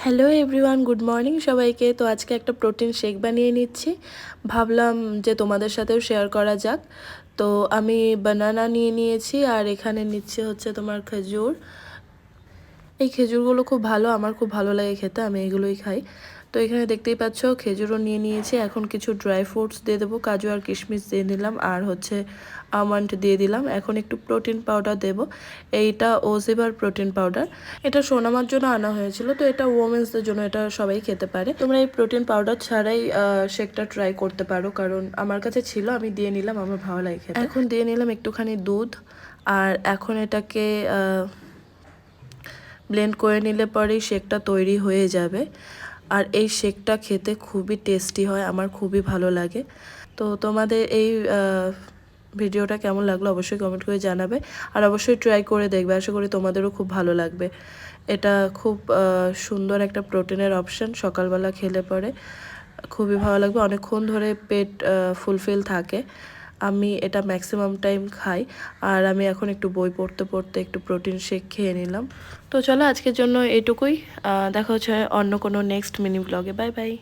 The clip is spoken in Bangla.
হ্যালো এভরিওয়ান, গুড মর্নিং সবাইকে। তো আজকে একটা প্রোটিন শেক বানিয়ে নিচ্ছি, ভাবলাম যে তোমাদের সাথেও শেয়ার করা যাক। তো আমি বানানা নিয়ে নিয়েছি আর এখানে নিচ্ছে হচ্ছে তোমার খেজুর। এই খেজুরগুলো খুব ভালো, আমার খুব ভালো লাগে খেতে, আমি এগুলোই খাই। তো এখানে দেখতেই পাচ্ছ খেজুরও নিয়ে নিয়েছি। এখন কিছু ড্রাই ফ্রুটস দিয়ে দেবো, কাজু আর কিশমিশ দিয়ে নিলাম, আর হচ্ছে আমন্ড দিয়ে দিলাম। এখন একটু প্রোটিন পাউডার দেব, এইটা ওজিভার প্রোটিন পাউডার। এটা সোনামার জন্য আনা হয়েছিল, তো এটা ওমেন্সদের জন্য, এটা সবাই খেতে পারে। তোমরা এই প্রোটিন পাউডার ছাড়াই শেকটা ট্রাই করতে পারো, কারণ আমার কাছে ছিল, আমি দিয়ে নিলাম, আমার ভালো লাগে খেতে। এখন দিয়ে নিলাম একটুখানি দুধ, আর এখন এটাকে ব্লেন্ড করে নিলে পরেই শেকটা তৈরি হয়ে যাবে। আর এই শেকটা খেতে খুবই টেস্টি হয়, আমার খুবই ভালো লাগে। তো তোমাদের এই ভিডিওটা কেমন লাগলো অবশ্যই কমেন্ট করে জানাবে, আর অবশ্যই ট্রাই করে দেখবে, আশা করি তোমাদেরও খুব ভালো লাগবে। এটা খুব সুন্দর একটা প্রোটিনের অপশান, সকালবেলা খেলে পরে খুবই ভালো লাগবে, অনেকক্ষণ ধরে পেট ফুলফিল থাকে। আমি এটা ম্যাক্সিমাম টাইম খাই। আর আমি এখন একটু বই পড়তে পড়তে একটু প্রোটিন শেক খেয়ে নিলাম। তো চলো আজকের জন্য এটুকুই, দেখা হচ্ছে অন্য কোনো নেক্সট মিনি ব্লগে। Bye bye.